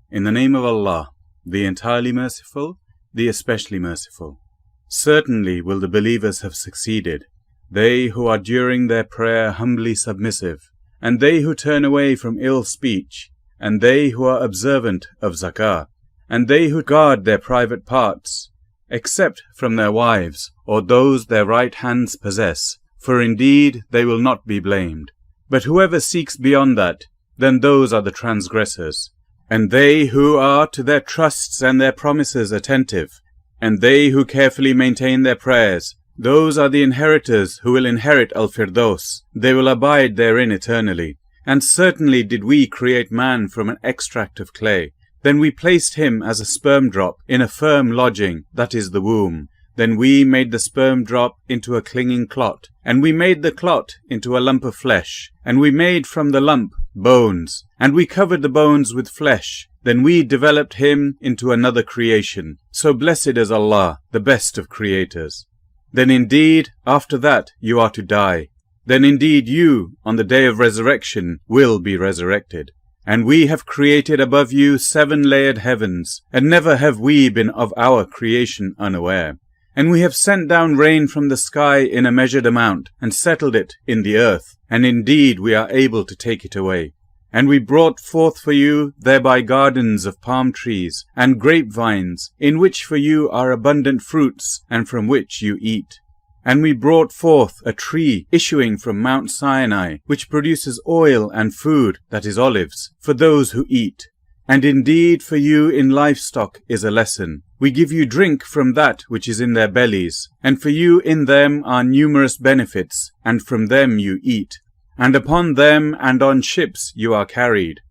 In the name of Allah, the entirely merciful, the especially merciful. Certainly will the believers have succeeded, they who are during their prayer humbly submissive, and they who turn away from ill speech, and they who are observant of Zakat, and they who guard their private parts, except from their wives, or those their right hands possess, for indeed they will not be blamed. But whoever seeks beyond that, then those are the transgressors. And they who are to their trusts and their promises attentive, and they who carefully maintain their prayers, those are the inheritors who will inherit Al-Firdaus. They will abide therein eternally. And certainly did we create man from an extract of clay. Then we placed him as a sperm drop in a firm lodging, that is the womb. Then we made the sperm drop into a clinging clot, and we made the clot into a lump of flesh, and we made from the lump bones, and we covered the bones with flesh. Then we developed him into another creation. So blessed is Allah, the best of creators. Then indeed, after that you are to die. Then indeed you, on the day of resurrection, will be resurrected. And we have created above you 7 layered heavens, and never have we been of our creation unaware. And we have sent down rain from the sky in a measured amount, and settled it in the earth, and indeed we are able to take it away. And we brought forth for you thereby gardens of palm trees, and grapevines, in which for you are abundant fruits, and from which you eat. And we brought forth a tree issuing from Mount Sinai, which produces oil and food, that is olives, for those who eat. And indeed for you in livestock is a lesson. We give you drink from that which is in their bellies, and for you in them are numerous benefits, and from them you eat. And upon them and on ships you are carried.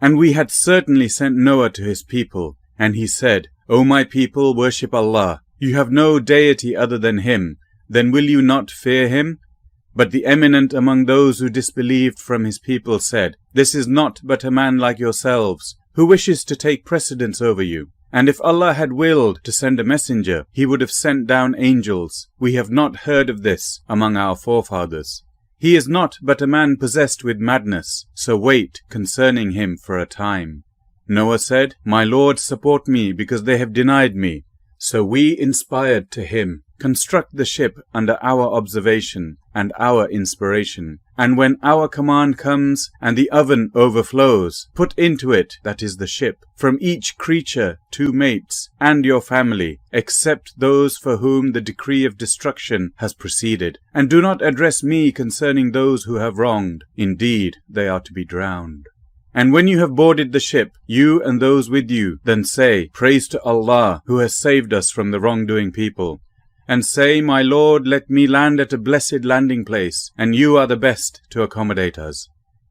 And we had certainly sent Noah to his people, and he said, O my people, worship Allah. You have no deity other than Him. Then will you not fear Him? But the eminent among those who disbelieved from his people said, This is not but a man like yourselves, who wishes to take precedence over you. And if Allah had willed to send a messenger, He would have sent down angels. We have not heard of this among our forefathers. He is not but a man possessed with madness, so wait concerning him for a time. Noah said, My Lord, support me, because they have denied me. So we inspired to him, Construct the ship under our observation and our inspiration. And when our command comes and the oven overflows, put into it, that is the ship, from each creature 2 mates, and your family, except those for whom the decree of destruction has proceeded. And do not address me concerning those who have wronged. Indeed, they are to be drowned. And when you have boarded the ship, you and those with you, then say, Praise to Allah, who has saved us from the wrongdoing people. And say, My Lord, let me land at a blessed landing place, and you are the best to accommodate us.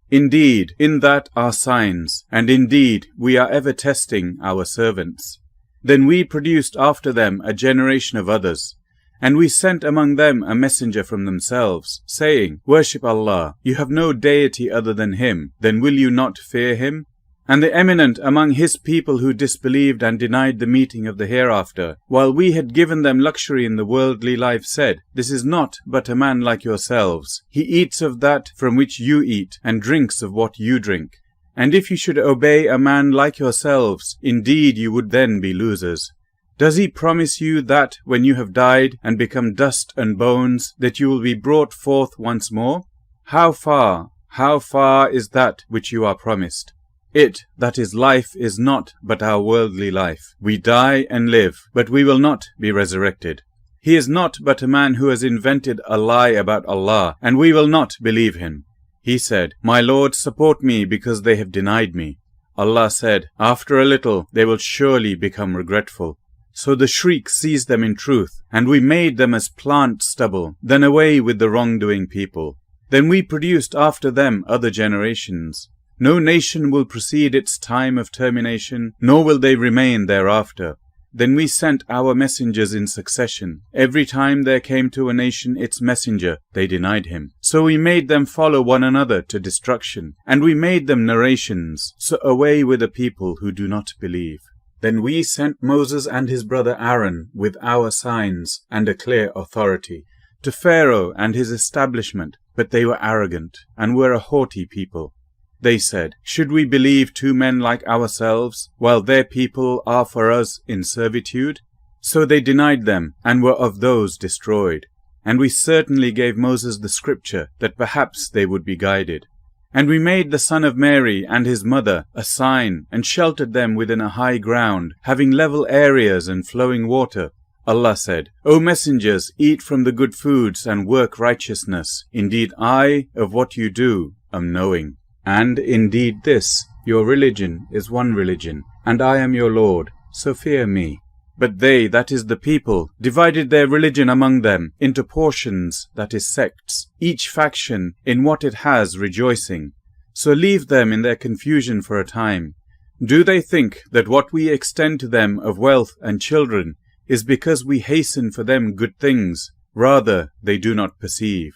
Indeed, in that are signs, and indeed we are ever testing our servants. Then we produced after them a generation of others, and we sent among them a messenger from themselves, saying, Worship Allah, you have no deity other than Him, then will you not fear Him? And the eminent among his people who disbelieved and denied the meeting of the hereafter, while we had given them luxury in the worldly life, said, This is not but a man like yourselves. He eats of that from which you eat, and drinks of what you drink. And if you should obey a man like yourselves, indeed you would then be losers. Does he promise you that when you have died and become dust and bones, that you will be brought forth once more? How far is that which you are promised? It, that is life, is not but our worldly life. We die and live, but we will not be resurrected. He is not but a man who has invented a lie about Allah, and we will not believe him. He said, My Lord, support me, because they have denied me. Allah said, After a little they will surely become regretful. So the shriek seized them in truth, and we made them as plant stubble. Then away with the wrongdoing people. Then we produced after them other generations. No nation will precede its time of termination, nor will they remain thereafter. Then we sent our messengers in succession. Every time there came to a nation its messenger, they denied him. So we made them follow one another to destruction, and we made them narrations. So away with a people who do not believe. Then we sent Moses and his brother Aaron with our signs and a clear authority to Pharaoh and his establishment, but they were arrogant and were a haughty people. They said, "Should we believe 2 men like ourselves, while their people are for us in servitude?" So they denied them, and were of those destroyed. And we certainly gave Moses the scripture, that perhaps they would be guided. And we made the son of Mary and his mother a sign, and sheltered them within a high ground, having level areas and flowing water. Allah said, "O messengers, eat from the good foods and work righteousness. Indeed I, of what you do, am knowing. And indeed this, your religion, is one religion, and I am your Lord, so fear me." But they, that is the people, divided their religion among them into portions, that is sects, each faction in what it has rejoicing. So leave them in their confusion for a time. Do they think that what we extend to them of wealth and children is because we hasten for them good things? Rather, they do not perceive.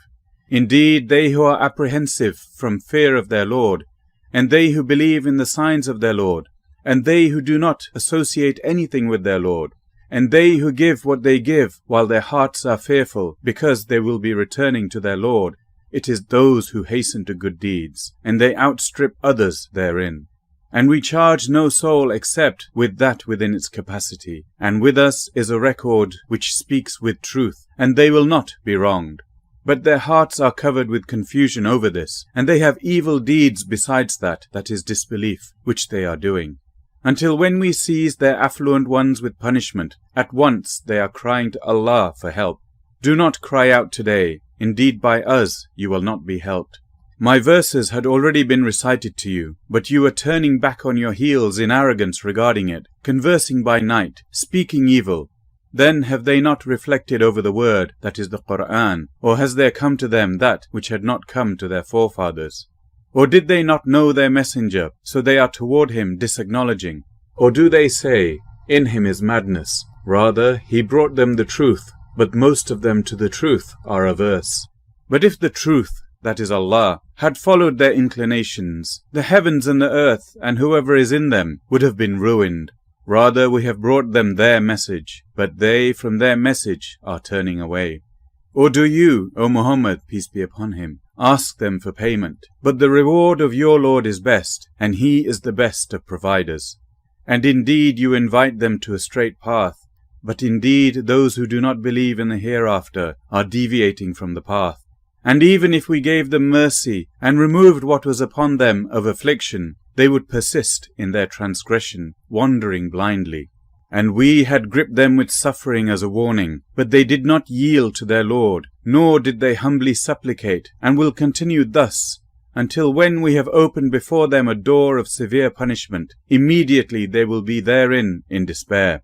Indeed, they who are apprehensive from fear of their Lord, and they who believe in the signs of their Lord, and they who do not associate anything with their Lord, and they who give what they give while their hearts are fearful, because they will be returning to their Lord, it is those who hasten to good deeds, and they outstrip others therein. And we charge no soul except with that within its capacity, and with us is a record which speaks with truth, and they will not be wronged. But their hearts are covered with confusion over this, and they have evil deeds besides that is disbelief, which they are doing. Until when we seize their affluent ones with punishment, at once they are crying to Allah for help. Do not cry out today, indeed by us you will not be helped. My verses had already been recited to you, but you were turning back on your heels in arrogance regarding it, conversing by night, speaking evil. Then have they not reflected over the word, that is the Qur'an, or has there come to them that which had not come to their forefathers? Or did they not know their messenger, so they are toward him disacknowledging? Or do they say, "In him is madness"? Rather, he brought them the truth, but most of them to the truth are averse. But if the truth, that is Allah, had followed their inclinations, the heavens and the earth, and whoever is in them, would have been ruined. Rather, we have brought them their message, but they from their message are turning away. Or do you, O Muhammad, peace be upon him, ask them for payment? But the reward of your Lord is best, and he is the best of providers. And indeed you invite them to a straight path, but indeed those who do not believe in the hereafter are deviating from the path. And even if we gave them mercy and removed what was upon them of affliction, they would persist in their transgression, wandering blindly. And we had gripped them with suffering as a warning, but they did not yield to their Lord, nor did they humbly supplicate, and will continue thus, until when we have opened before them a door of severe punishment, immediately they will be therein in despair.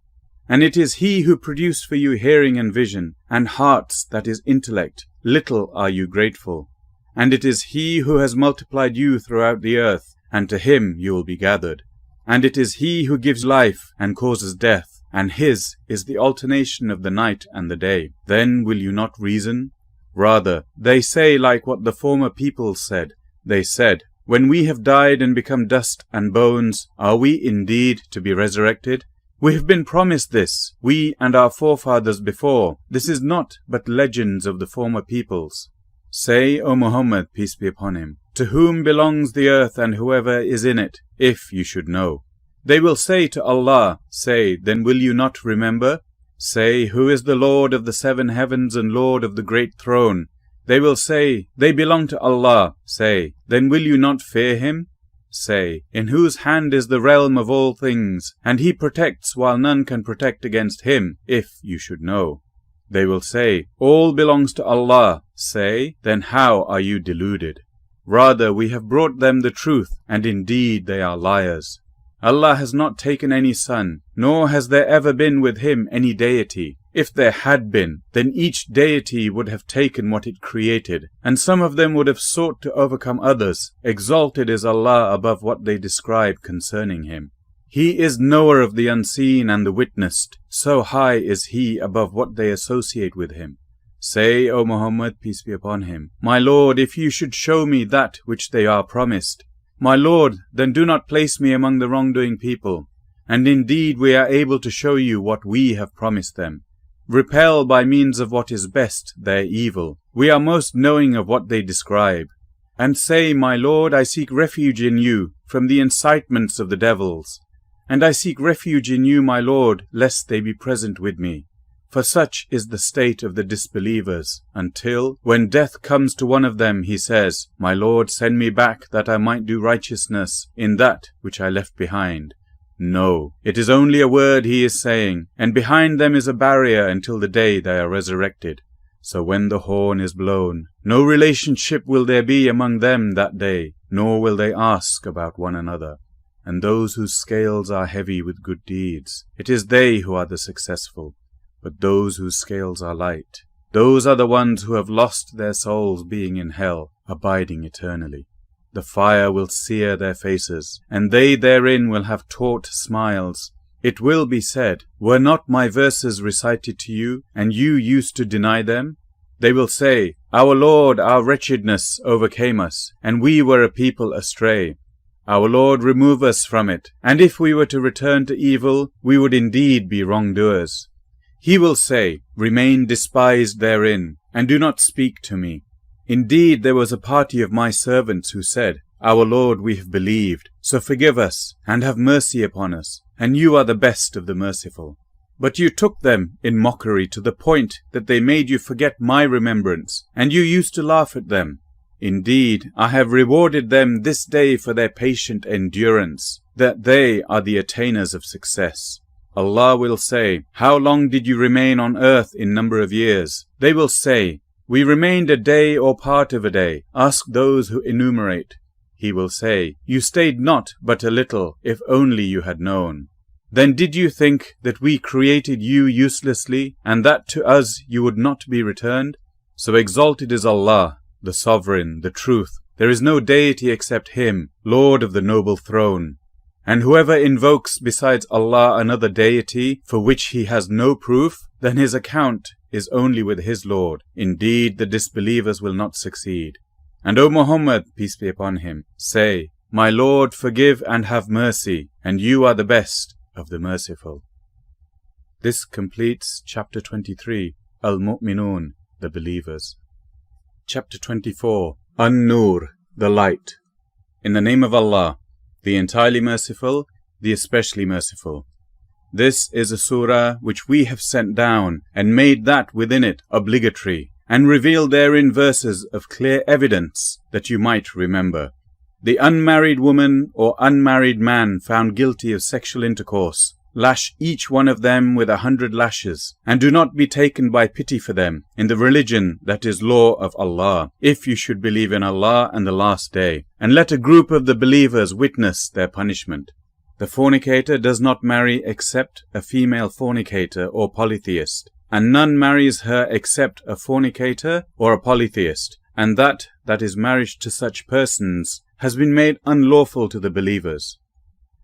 And it is he who produced for you hearing and vision, and hearts, that is intellect. Little are you grateful. And it is he who has multiplied you throughout the earth, and to him you will be gathered. And it is he who gives life and causes death, and his is the alternation of the night and the day. Then will you not reason? Rather, they say like what the former peoples said. They said, "When we have died and become dust and bones, are we indeed to be resurrected? We have been promised this, we and our forefathers before. This is not but legends of the former peoples." Say, O Muhammad, peace be upon him, to whom belongs the earth and whoever is in it, if you should know. They will say to Allah, say, then will you not remember? Say, who is the Lord of the 7 heavens and Lord of the great throne? They will say, they belong to Allah. Say, then will you not fear him? Say, in whose hand is the realm of all things, and he protects while none can protect against him, if you should know. They will say, all belongs to Allah. Say, then how are you deluded? Rather, we have brought them the truth, and indeed they are liars. Allah has not taken any son, nor has there ever been with him any deity. If there had been, then each deity would have taken what it created, and some of them would have sought to overcome others. Exalted is Allah above what they describe concerning him. He is knower of the unseen and the witnessed, so high is he above what they associate with him. Say, O Muhammad, peace be upon him, my Lord, if you should show me that which they are promised, my Lord, then do not place me among the wrongdoing people. And indeed we are able to show you what we have promised them. Repel by means of what is best their evil. We are most knowing of what they describe. And say, My Lord, I seek refuge in you from the incitements of the devils. And I seek refuge in you, my Lord, lest they be present with me. For such is the state of the disbelievers, until, when death comes to one of them, he says, My Lord, send me back that I might do righteousness in that which I left behind. No, it is only a word he is saying, and behind them is a barrier until the day they are resurrected. So when the horn is blown, no relationship will there be among them that day, nor will they ask about one another. And those whose scales are heavy with good deeds, it is they who are the successful. But those whose scales are light, those are the ones who have lost their souls, being in hell, abiding eternally. The fire will sear their faces, and they therein will have taut smiles. It will be said, Were not my verses recited to you, and you used to deny them? They will say, Our Lord, our wretchedness overcame us, and we were a people astray. Our Lord, remove us from it, and if we were to return to evil, we would indeed be wrongdoers. He will say, Remain despised therein, and do not speak to me. Indeed, there was a party of my servants who said, Our Lord, we have believed, so forgive us, and have mercy upon us, and you are the best of the merciful. But you took them in mockery to the point that they made you forget my remembrance, and you used to laugh at them. Indeed, I have rewarded them this day for their patient endurance, that they are the attainers of success. Allah will say, How long did you remain on earth in number of years? They will say, We remained a day or part of a day. Ask those who enumerate. He will say, You stayed not but a little, if only you had known. Then did you think that we created you uselessly, and that to us you would not be returned? So exalted is Allah, the Sovereign, the Truth. There is no deity except Him, Lord of the noble throne. And whoever invokes besides Allah another deity for which he has no proof, then his account is only with his Lord. Indeed, the disbelievers will not succeed. And O Muhammad, peace be upon him, say, My Lord, forgive and have mercy, and you are the best of the merciful. This completes Chapter 23, Al-Mu'minun, the Believers. Chapter 24, An-Nur, the Light. In the name of Allah, the entirely merciful, the especially merciful. This is a surah which we have sent down, and made that within it obligatory, and revealed therein verses of clear evidence that you might remember. The unmarried woman or unmarried man found guilty of sexual intercourse, lash each one of them with 100 lashes, and do not be taken by pity for them in the religion that is law of Allah, if you should believe in Allah and the last day, and let a group of the believers witness their punishment. The fornicator does not marry except a female fornicator or polytheist, and none marries her except a fornicator or a polytheist, and that is marriage to such persons has been made unlawful to the believers.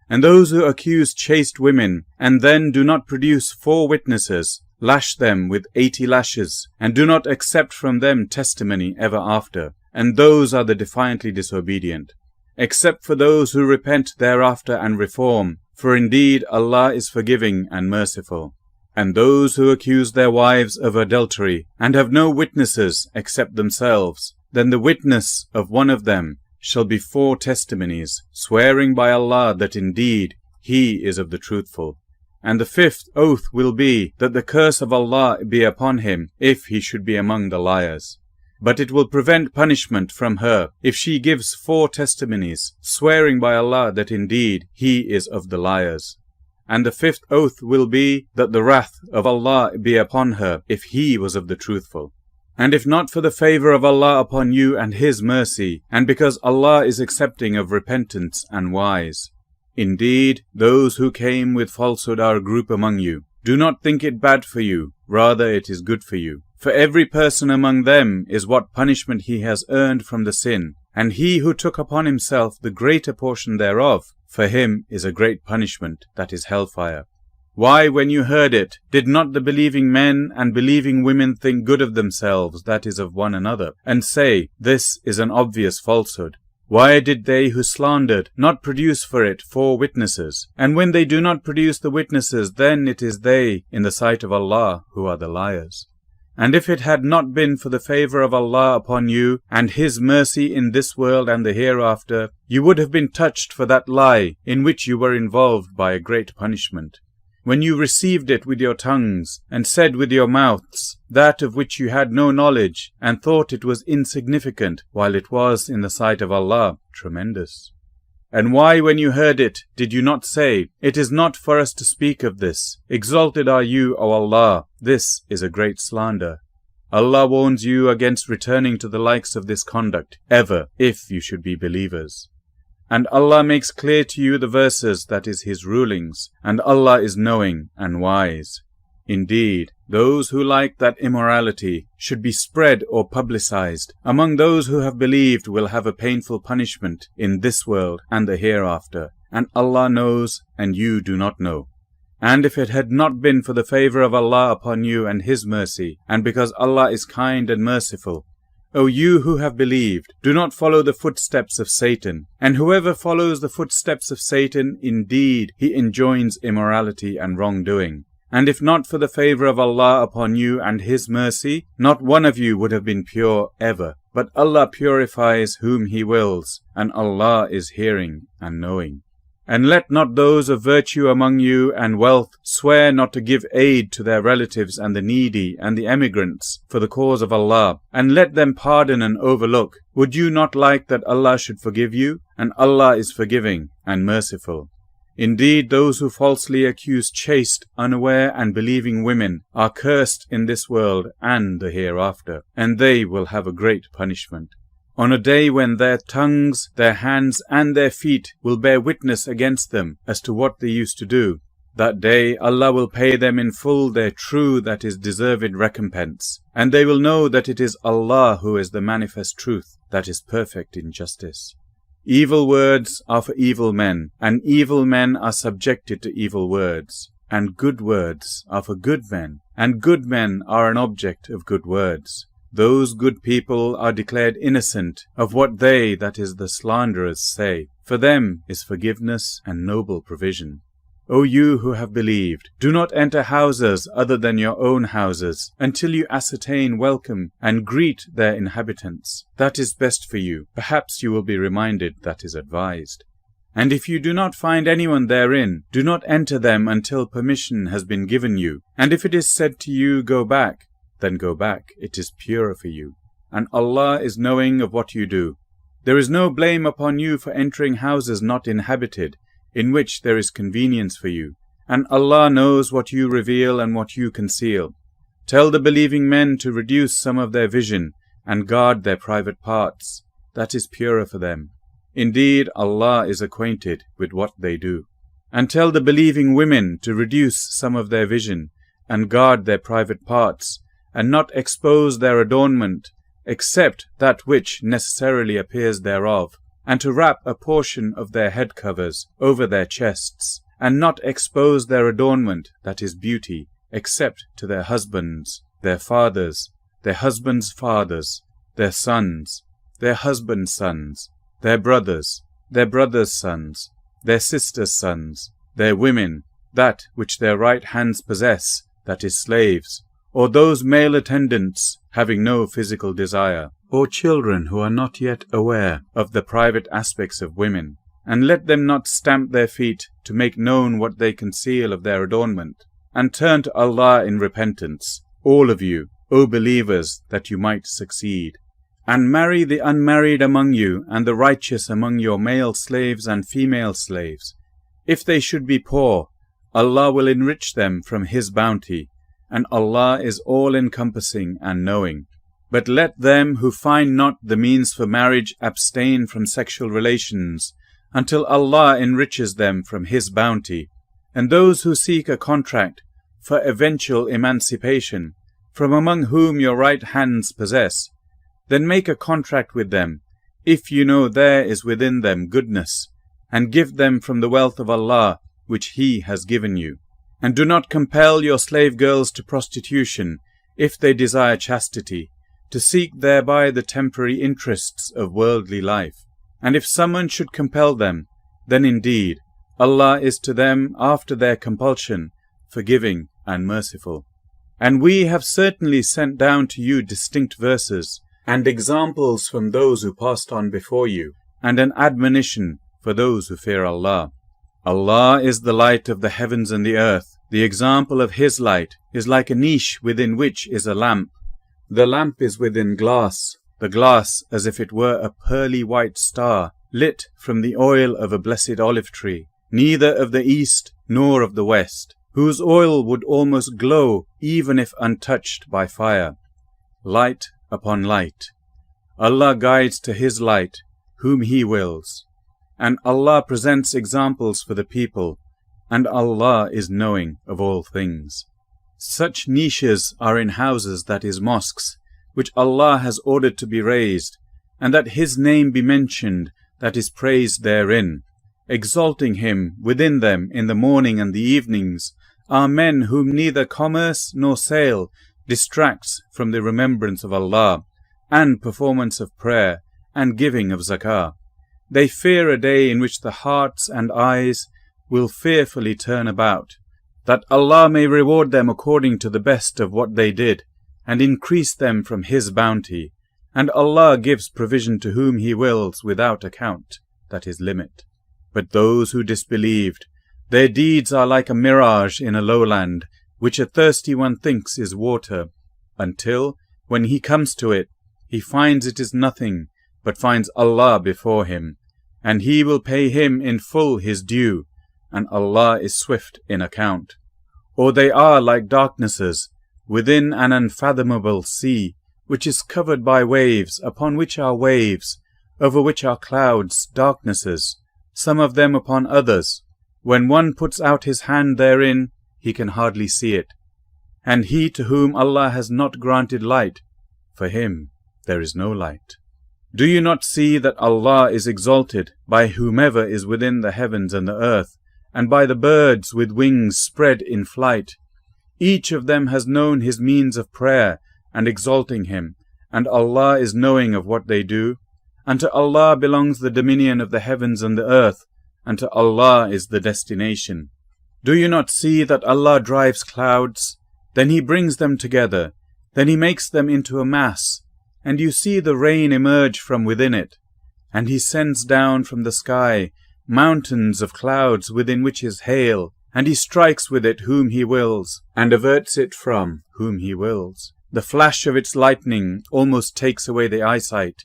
And those who accuse chaste women, and then do not produce 4 witnesses, lash them with 80 lashes, and do not accept from them testimony ever after, and those are the defiantly disobedient. Except for those who repent thereafter and reform, for indeed Allah is forgiving and merciful. And those who accuse their wives of adultery, and have no witnesses except themselves, then the witness of one of them shall be 4 testimonies, swearing by Allah that indeed he is of the truthful. And the 5th oath will be that the curse of Allah be upon him if he should be among the liars. But it will prevent punishment from her if she gives 4 testimonies, swearing by Allah that indeed he is of the liars. And the 5th oath will be that the wrath of Allah be upon her if he was of the truthful. And if not for the favor of Allah upon you and His mercy, and because Allah is accepting of repentance and wise. Indeed, those who came with falsehood are a group among you. Do not think it bad for you, rather it is good for you. For every person among them is what punishment he has earned from the sin, and he who took upon himself the greater portion thereof, for him is a great punishment, that is hellfire. Why, when you heard it, did not the believing men and believing women think good of themselves, that is of one another, and say, This is an obvious falsehood? Why did they who slandered not produce for it 4 witnesses? And when they do not produce the witnesses, then it is they, in the sight of Allah, who are the liars. And if it had not been for the favor of Allah upon you and His mercy in this world and the hereafter, you would have been touched for that lie in which you were involved by a great punishment. When you received it with your tongues and said with your mouths that of which you had no knowledge and thought it was insignificant, while it was in the sight of Allah tremendous. And why, when you heard it, did you not say, "It is not for us to speak of this. Exalted are you, O Allah. This is a great slander." Allah warns you against returning to the likes of this conduct, ever, if you should be believers. And Allah makes clear to you the verses, that is His rulings, and Allah is knowing and wise. Indeed, those who like that immorality should be spread or publicized among those who have believed will have a painful punishment in this world and the hereafter, and Allah knows and you do not know. And if it had not been for the favor of Allah upon you and His mercy, and because Allah is kind and merciful, O you who have believed, do not follow the footsteps of Satan, and whoever follows the footsteps of Satan, indeed he enjoins immorality and wrongdoing. And if not for the favor of Allah upon you and His mercy, not one of you would have been pure ever. But Allah purifies whom He wills, and Allah is hearing and knowing. And let not those of virtue among you and wealth swear not to give aid to their relatives and the needy and the emigrants for the cause of Allah, and let them pardon and overlook. Would you not like that Allah should forgive you? And Allah is forgiving and merciful. Indeed, those who falsely accuse chaste, unaware and believing women are cursed in this world and the hereafter, and they will have a great punishment. On a day when their tongues, their hands and their feet will bear witness against them as to what they used to do, that day Allah will pay them in full their true, that is deserved recompense, and they will know that it is Allah who is the manifest truth, that is perfect in justice. Evil words are for evil men, and evil men are subjected to evil words. And good words are for good men, and good men are an object of good words. Those good people are declared innocent of what they, that is the slanderers, say. For them is forgiveness and noble provision. O you who have believed, do not enter houses other than your own houses, until you ascertain welcome and greet their inhabitants. That is best for you. Perhaps you will be reminded that is advised. And if you do not find anyone therein, do not enter them until permission has been given you. And if it is said to you, "Go back," then go back. It is purer for you. And Allah is knowing of what you do. There is no blame upon you for entering houses not inhabited, in which there is convenience for you, and Allah knows what you reveal and what you conceal. Tell the believing men to reduce some of their vision and guard their private parts. That is purer for them. Indeed, Allah is acquainted with what they do. And tell the believing women to reduce some of their vision and guard their private parts, and not expose their adornment, except that which necessarily appears thereof, and to wrap a portion of their head covers over their chests, and not expose their adornment, that is beauty, except to their husbands, their fathers, their husbands' fathers, their sons, their husbands' sons, their brothers' sons, their sisters' sons, their women, that which their right hands possess, that is slaves, or those male attendants having no physical desire, or children who are not yet aware of the private aspects of women, and let them not stamp their feet to make known what they conceal of their adornment, and turn to Allah in repentance, all of you, O believers, that you might succeed. And marry the unmarried among you, and the righteous among your male slaves and female slaves. If they should be poor, Allah will enrich them from His bounty, and Allah is all-encompassing and knowing. But let them who find not the means for marriage abstain from sexual relations until Allah enriches them from His bounty. And those who seek a contract for eventual emancipation, from among whom your right hands possess, then make a contract with them, if you know there is within them goodness, and give them from the wealth of Allah which He has given you. And do not compel your slave girls to prostitution, if they desire chastity, to seek thereby the temporary interests of worldly life. And if someone should compel them, then indeed Allah is to them after their compulsion forgiving and merciful. And we have certainly sent down to you distinct verses, and examples from those who passed on before you, and an admonition for those who fear Allah. Allah is the light of the heavens and the earth. The example of His light is like a niche within which is a lamp. The lamp is within glass, the glass as if it were a pearly white star, lit from the oil of a blessed olive tree, neither of the east nor of the west, whose oil would almost glow even if untouched by fire. Light upon light. Allah guides to His light whom He wills, and Allah presents examples for the people, and Allah is knowing of all things. Such niches are in houses, that is mosques, which Allah has ordered to be raised, and that His name be mentioned, that is praised therein. Exalting Him within them in the morning and the evenings are men whom neither commerce nor sale distracts from the remembrance of Allah, and performance of prayer, and giving of Zakat. They fear a day in which the hearts and eyes will fearfully turn about, that Allah may reward them according to the best of what they did, and increase them from His bounty. And Allah gives provision to whom He wills without account, that is limit. But those who disbelieved, their deeds are like a mirage in a lowland, which a thirsty one thinks is water, until, when he comes to it, he finds it is nothing, but finds Allah before him, and He will pay him in full his due, and Allah is swift in account. Or they are like darknesses within an unfathomable sea, which is covered by waves, upon which are waves, over which are clouds, darknesses, some of them upon others. When one puts out his hand therein, he can hardly see it. And he to whom Allah has not granted light, for him there is no light. Do you not see that Allah is exalted by whomever is within the heavens and the earth, and by the birds with wings spread in flight? Each of them has known his means of prayer and exalting Him, and Allah is knowing of what they do. And to Allah belongs the dominion of the heavens and the earth, and to Allah is the destination. Do you not see that Allah drives clouds? Then He brings them together, then He makes them into a mass, and you see the rain emerge from within it. And He sends down from the sky mountains of clouds within which is hail, and He strikes with it whom He wills, and averts it from whom He wills. The flash of its lightning almost takes away the eyesight.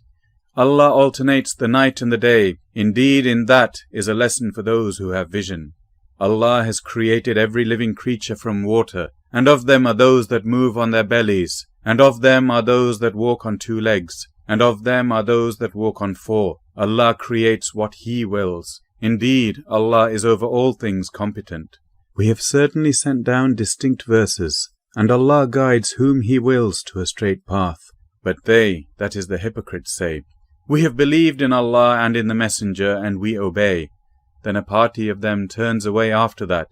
Allah alternates the night and the day. Indeed, in that is a lesson for those who have vision. Allah has created every living creature from water, and of them are those that move on their bellies, and of them are those that walk on 2 legs, and of them are those that walk on 4. Allah creates what He wills. Indeed, Allah is over all things competent. We have certainly sent down distinct verses, and Allah guides whom He wills to a straight path. But they, that is the hypocrites, say, "We have believed in Allah and in the Messenger, and we obey." Then a party of them turns away after that,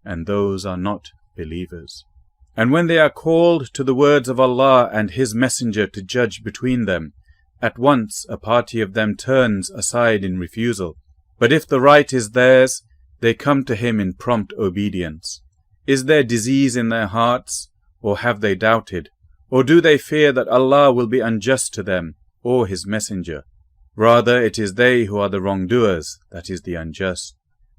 and those are not believers. And when they are called to the words of Allah and His Messenger to judge between them, at once a party of them turns aside in refusal. But if the right is theirs, they come to Him in prompt obedience. Is there disease in their hearts, or have they doubted? Or do they fear that Allah will be unjust to them, or His Messenger? Rather, it is they who are the wrongdoers, that is the unjust.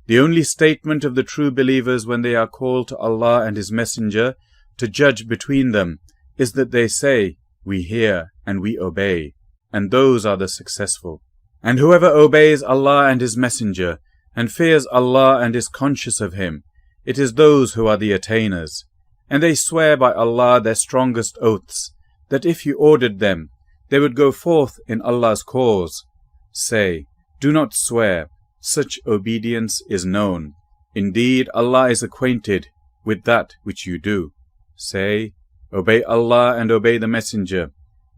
The only statement of the true believers when they are called to Allah and His Messenger to judge between them is that they say, "We hear and we obey," and those are the successful. And whoever obeys Allah and His Messenger, and fears Allah and is conscious of Him, it is those who are the attainers. And they swear by Allah their strongest oaths, that if you ordered them, they would go forth in Allah's cause. Say, do not swear, such obedience is known. Indeed, Allah is acquainted with that which you do. Say, obey Allah and obey the Messenger.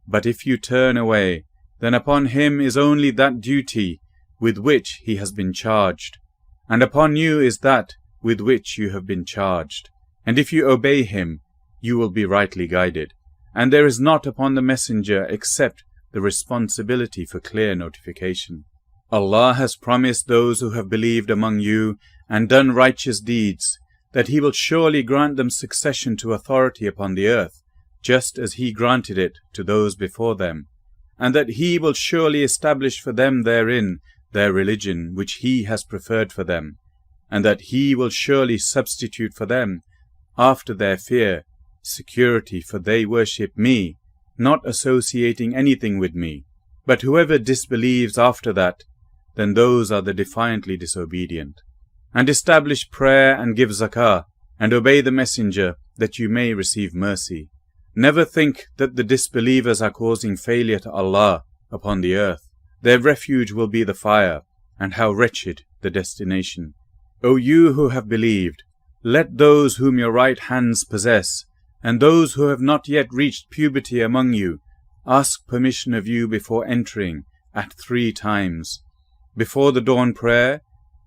But if you turn away, then upon him is only that duty with which he has been charged, and upon you is that with which you have been charged. And if you obey him, you will be rightly guided. And there is not upon the Messenger except the responsibility for clear notification. Allah has promised those who have believed among you and done righteous deeds that He will surely grant them succession to authority upon the earth, just as He granted it to those before them, and that He will surely establish for them therein their religion which He has preferred for them, and that He will surely substitute for them, after their fear, security, for they worship Me, not associating anything with Me. But whoever disbelieves after that, then those are the defiantly disobedient. And establish prayer and give Zakat, and obey the Messenger, that you may receive mercy. Never think that the disbelievers are causing failure to Allah upon the earth. Their refuge will be the fire, and how wretched the destination. O you who have believed, let those whom your right hands possess, and those who have not yet reached puberty among you, ask permission of you before entering at 3 times, before the dawn prayer,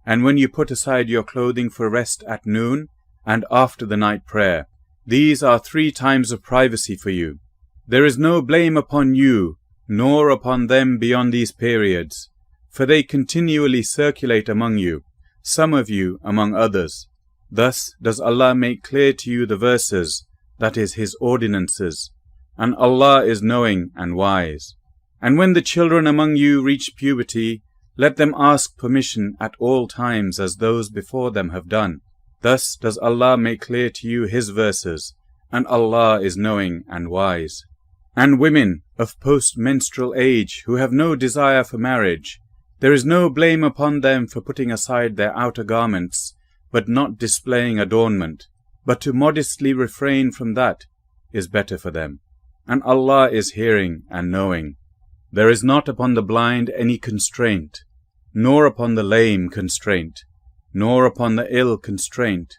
and when you put aside your clothing for rest at noon, and after the night prayer. These are 3 times of privacy for you. There is no blame upon you, nor upon them beyond these periods, for they continually circulate among you, some of you among others. Thus does Allah make clear to you the verses, that is His ordinances, and Allah is knowing and wise. And when the children among you reach puberty, let them ask permission at all times as those before them have done. Thus does Allah make clear to you His verses, and Allah is knowing and wise. And women of post-menstrual age who have no desire for marriage, there is no blame upon them for putting aside their outer garments, but not displaying adornment, but to modestly refrain from that is better for them. And Allah is hearing and knowing. There is not upon the blind any constraint, nor upon the lame constraint, nor upon the ill constraint,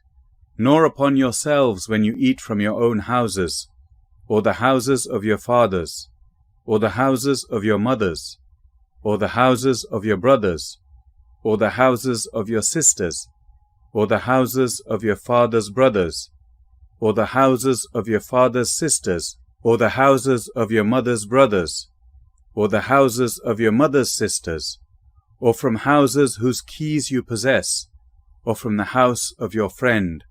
nor upon yourselves when you eat from your own houses, or the houses of your fathers, or the houses of your mothers, or the houses of your brothers, or the houses of your sisters, or the houses of your father's brothers, or the houses of your father's sisters, or the houses of your mother's brothers, or the houses of your mother's sisters, or from houses whose keys you possess, or from the house of your friend.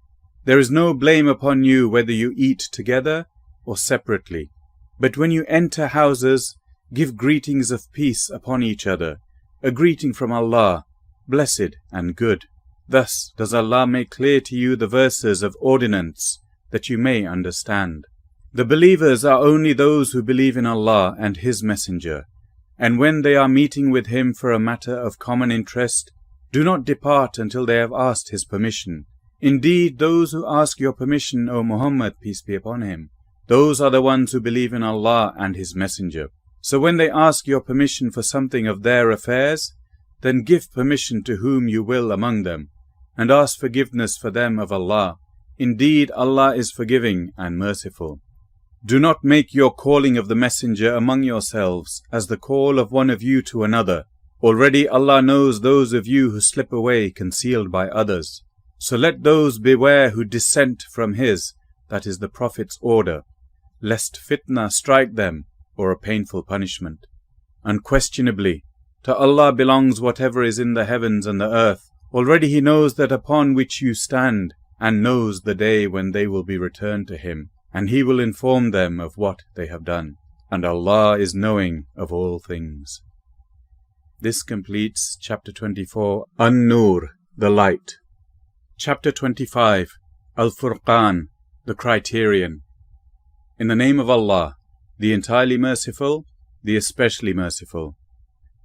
There is no blame upon you whether you eat together or separately. But when you enter houses, give greetings of peace upon each other, a greeting from Allah, blessed and good. Thus does Allah make clear to you the verses of ordinance, that you may understand. The believers are only those who believe in Allah and His Messenger, and when they are meeting with Him for a matter of common interest, do not depart until they have asked His permission. Indeed, those who ask your permission, O Muhammad, peace be upon him, those are the ones who believe in Allah and His Messenger. So when they ask your permission for something of their affairs, then give permission to whom you will among them, and ask forgiveness for them of Allah. Indeed, Allah is forgiving and merciful. Do not make your calling of the Messenger among yourselves as the call of one of you to another. Already Allah knows those of you who slip away concealed by others. So let those beware who dissent from His, that is the Prophet's order, lest fitna strike them or a painful punishment. Unquestionably, to Allah belongs whatever is in the heavens and the earth. Already He knows that upon which you stand, and knows the day when they will be returned to Him, and He will inform them of what they have done. And Allah is knowing of all things. This completes Chapter 24, An-Nur, the Light. Chapter 25, Al-Furqan, the Criterion. In the name of Allah, the entirely merciful, the especially merciful.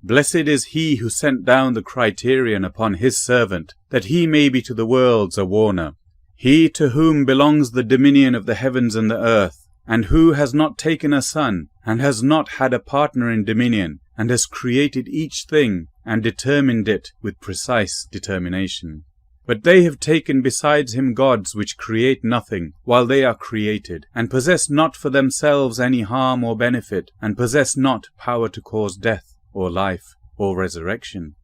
Blessed is he who sent down the criterion upon his servant, that he may be to the worlds a warner. He to whom belongs the dominion of the heavens and the earth, and who has not taken a son, and has not had a partner in dominion, and has created each thing, and determined it with precise determination. But they have taken besides him gods which create nothing, while they are created, and possess not for themselves any harm or benefit, and possess not power to cause death, or life, or resurrection.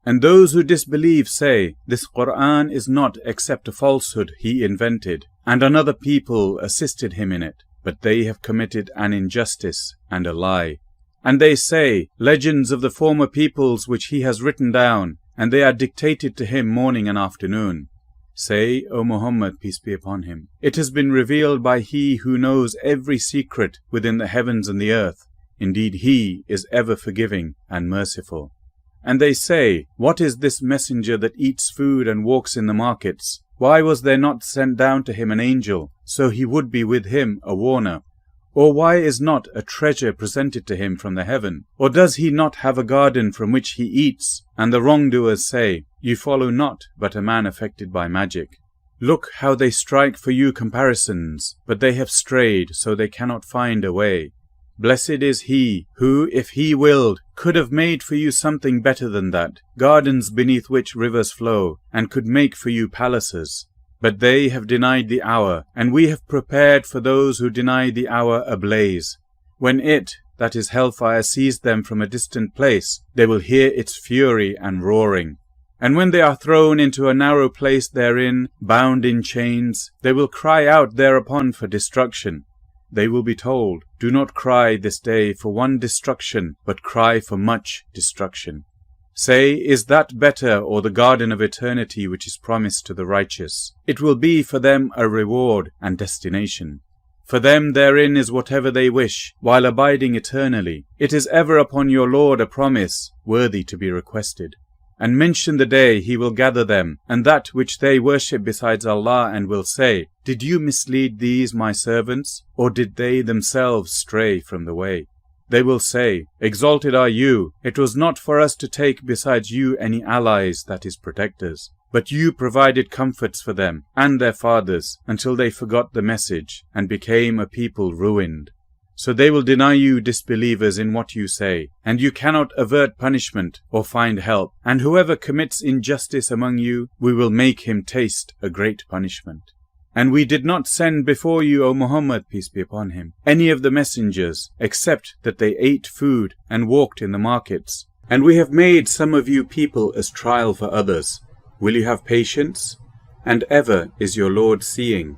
And those who disbelieve say, this Qur'an is not except a falsehood he invented, and another people assisted him in it, but they have committed an injustice and a lie. And they say, legends of the former peoples which he has written down, and they are dictated to him morning and afternoon. Say, O Muhammad, peace be upon him, it has been revealed by He who knows every secret within the heavens and the earth. Indeed, He is ever forgiving and merciful. And they say, what is this messenger that eats food and walks in the markets? Why was there not sent down to him an angel, so he would be with him a warner? Or why is not a treasure presented to him from the heaven? Or does he not have a garden from which he eats? And the wrongdoers say, you follow not but a man affected by magic. Look how they strike for you comparisons, but they have strayed, so they cannot find a way. Blessed is he who, if he willed, could have made for you something better than that, gardens beneath which rivers flow, and could make for you palaces. But they have denied the hour, and we have prepared for those who deny the hour a blaze. When it, that is hellfire, sees them from a distant place, they will hear its fury and roaring. And when they are thrown into a narrow place therein, bound in chains, they will cry out thereupon for destruction. They will be told, do not cry this day for one destruction, but cry for much destruction. Say, is that better, or the garden of eternity which is promised to the righteous? It will be for them a reward and destination. For them therein is whatever they wish, while abiding eternally. It is ever upon your Lord a promise, worthy to be requested. And mention the day He will gather them, and that which they worship besides Allah, and will say, did you mislead these my servants, or did they themselves stray from the way? They will say, exalted are you, it was not for us to take besides you any allies, that is protectors. But you provided comforts for them, and their fathers, until they forgot the message, and became a people ruined. So they will deny you disbelievers in what you say, and you cannot avert punishment or find help. And whoever commits injustice among you, we will make him taste a great punishment. And we did not send before you, O Muhammad, peace be upon him, any of the messengers, except that they ate food and walked in the markets. And we have made some of you people as trial for others. Will you have patience? And ever is your Lord seeing.